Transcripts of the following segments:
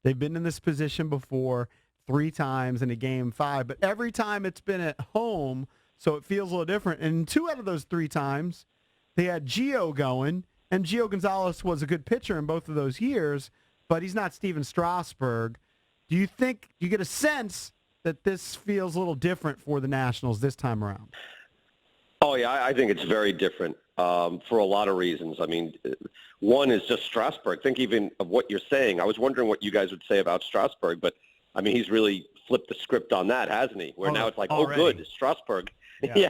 They've been in this position before 3 times in a game 5, but every time it's been at home, so it feels a little different. And 2 out of those 3 times, they had Gio going, and Gio Gonzalez was a good pitcher in both of those years, but he's not Steven Strasburg. Do you think you get a sense that this feels a little different for the Nationals this time around? Oh, yeah, I think it's very different for a lot of reasons. I mean, one is just Strasburg. Think even of what you're saying. I was wondering what you guys would say about Strasburg, but, I mean, he's really flipped the script on that, hasn't he? Where now it's like, already. Oh, good, Strasburg. Yeah.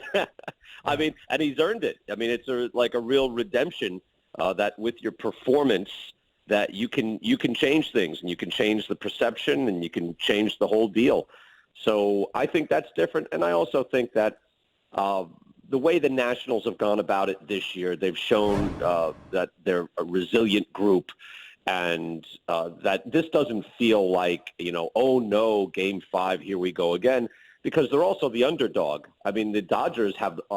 I mean, and he's earned it. I mean, it's like a real redemption that with your performance that you can change things, and you can change the perception, and you can change the whole deal. So I think that's different. And I also think that the way the Nationals have gone about it this year, they've shown that they're a resilient group, and that this doesn't feel like, oh, no, Game 5, here we go again, because they're also the underdog. I mean, the Dodgers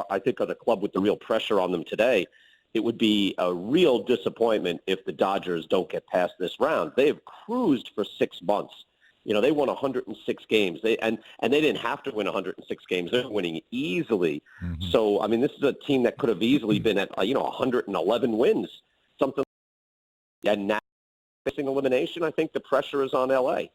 I think, are the club with the real pressure on them today. It would be a real disappointment if the Dodgers don't get past this round. They have cruised for 6 months. They won 106 games. They didn't have to win 106 games. They're winning easily. Mm-hmm. So, I mean, this is a team that could have easily been at, 111 wins, something. And now facing elimination, I think the pressure is on L.A.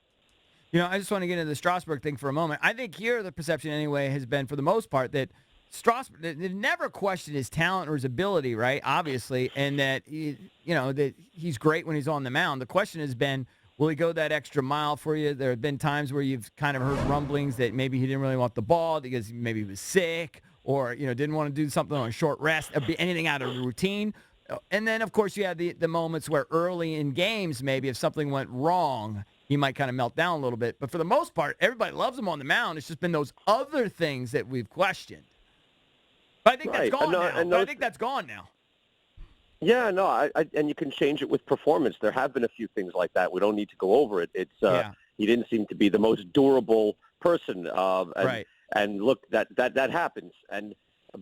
I just want to get into the Strasburg thing for a moment. I think here the perception anyway has been, for the most part, that Strasburg, they've never questioned his talent or his ability, right, obviously, and that, that he's great when he's on the mound. The question has been, will he go that extra mile for you? There have been times where you've kind of heard rumblings that maybe he didn't really want the ball because maybe he was sick or, didn't want to do something on a short rest, anything out of the routine. And then, of course, you have the moments where early in games, maybe if something went wrong, he might kind of melt down a little bit. But for the most part, everybody loves him on the mound. It's just been those other things that we've questioned. But I think that's gone now. I think that's gone now. Yeah, no, and you can change it with performance. There have been a few things like that. We don't need to go over it. It's he didn't seem to be the most durable person. Right. And look, that happens. And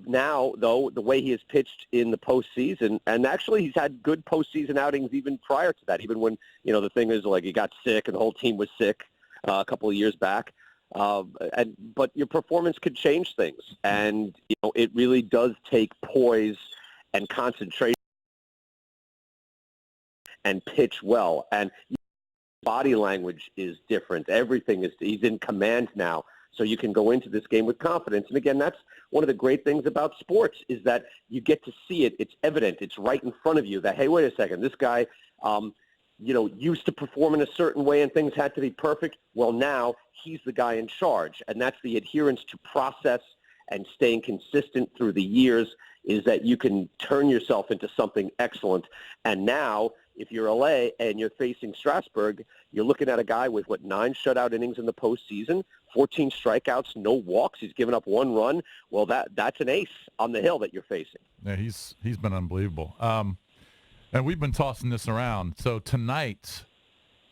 now, though, the way he has pitched in the postseason, and actually he's had good postseason outings even prior to that, even when, the thing is like he got sick and the whole team was sick a couple of years back. But your performance could change things. And, it really does take poise and concentration and pitch well. And body language is different. Everything he's in command now. So you can go into this game with confidence. And again, that's one of the great things about sports is that you get to see it. It's evident. It's right in front of you that, hey, wait a second, this guy, used to perform in a certain way and things had to be perfect. Well, now he's the guy in charge. And that's the adherence to process and staying consistent through the years is that you can turn yourself into something excellent. And now, if you're LA and you're facing Strasburg, you're looking at a guy with, 9 shutout innings in the postseason, 14 strikeouts, no walks. He's given up 1 run. Well, that's an ace on the hill that you're facing. Yeah, he's been unbelievable. And we've been tossing this around. So tonight,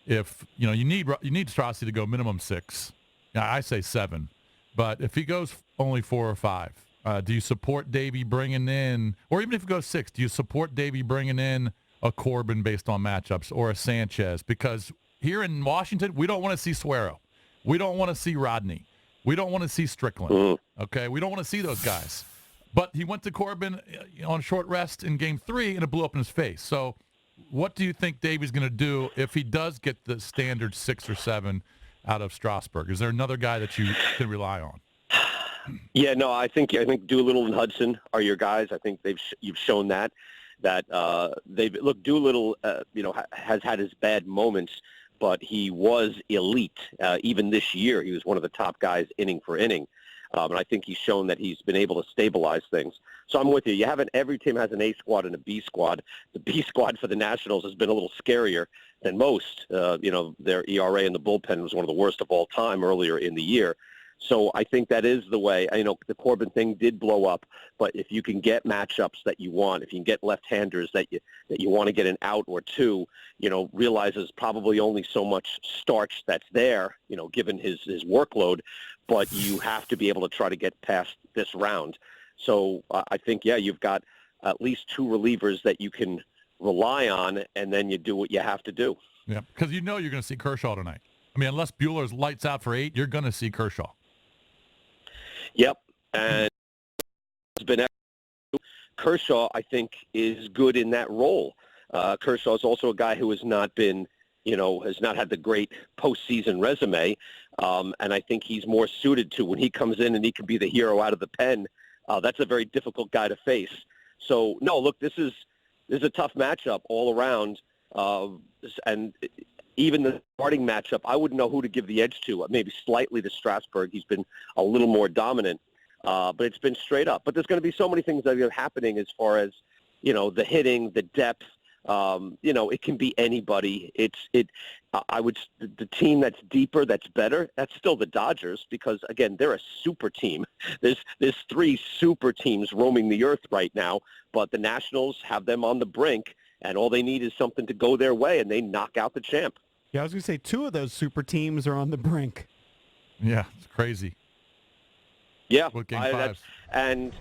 if you need Strassi to go minimum 6, I say 7. But if he goes only 4 or 5, do you support Davey bringing in, or even if he goes 6, do you support Davey bringing in a Corbin based on matchups or a Sanchez? Because here in Washington, we don't want to see Suero. We don't want to see Rodney. We don't want to see Strickland. Okay, we don't want to see those guys. But he went to Corbin on short rest in Game 3, and it blew up in his face. So what do you think Davey's going to do if he does get the standard 6 or 7 out of Strasburg? Is there another guy that you can rely on? Yeah, no, I think Doolittle and Hudson are your guys. I think you've shown that Doolittle, has had his bad moments, but he was elite. Even this year, he was one of the top guys inning for inning. And I think he's shown that he's been able to stabilize things. So I'm with you. Every team has an A squad and a B squad. The B squad for the Nationals has been a little scarier than most. Their ERA in the bullpen was one of the worst of all time earlier in the year. So I think that is the way. The Corbin thing did blow up, but if you can get matchups that you want, if you can get left-handers that you want to get an out or two, realize there's probably only so much starch that's there, given his workload, but you have to be able to try to get past this round. So I think, you've got at least 2 relievers that you can rely on, and then you do what you have to do. Yeah, because you're going to see Kershaw tonight. I mean, unless Buehler's lights out for 8, you're going to see Kershaw. Yep, and it's been Kershaw, I think, is good in that role. Kershaw is also a guy who has not been, has not had the great postseason resume, and I think he's more suited to when he comes in and he can be the hero out of the pen. That's a very difficult guy to face. So, no, look, this is a tough matchup all around, and even the starting matchup, I wouldn't know who to give the edge to. Maybe slightly to Strasburg. He's been a little more dominant, but it's been straight up. But there's going to be so many things that are happening as far as, the hitting, the depth. It can be anybody. The team that's deeper, that's better, that's still the Dodgers because, again, they're a super team. There's 3 super teams roaming the earth right now, but the Nationals have them on the brink, and all they need is something to go their way, and they knock out the champ. Yeah, I was going to say 2 of those super teams are on the brink. Yeah, it's crazy. Yeah, With game 5. And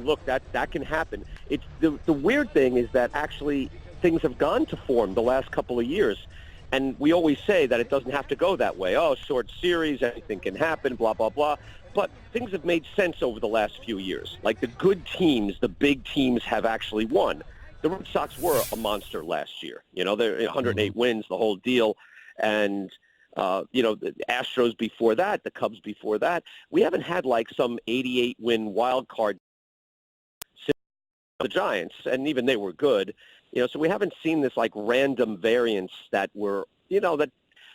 look, that can happen. It's the weird thing is that actually things have gone to form the last couple of years, and we always say that it doesn't have to go that way. Oh, short series, anything can happen, blah blah blah. But things have made sense over the last few years. Like the good teams, the big teams have actually won. The Red Sox were a monster last year. They're 108 wins, the whole deal, and the Astros before that, the Cubs before that. We haven't had like some 88-win wild card since the Giants, and even they were good. So we haven't seen this like random variance that were, that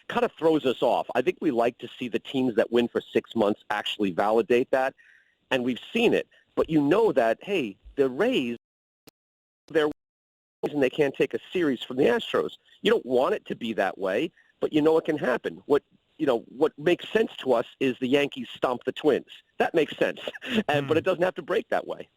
kind of throws us off. I think we like to see the teams that win for 6 months actually validate that, and we've seen it. But that, hey, the Rays, they're and they can't take a series from the Astros. You don't want it to be that way, but it can happen. What makes sense to us is the Yankees stomp the Twins. That makes sense, but it doesn't have to break that way.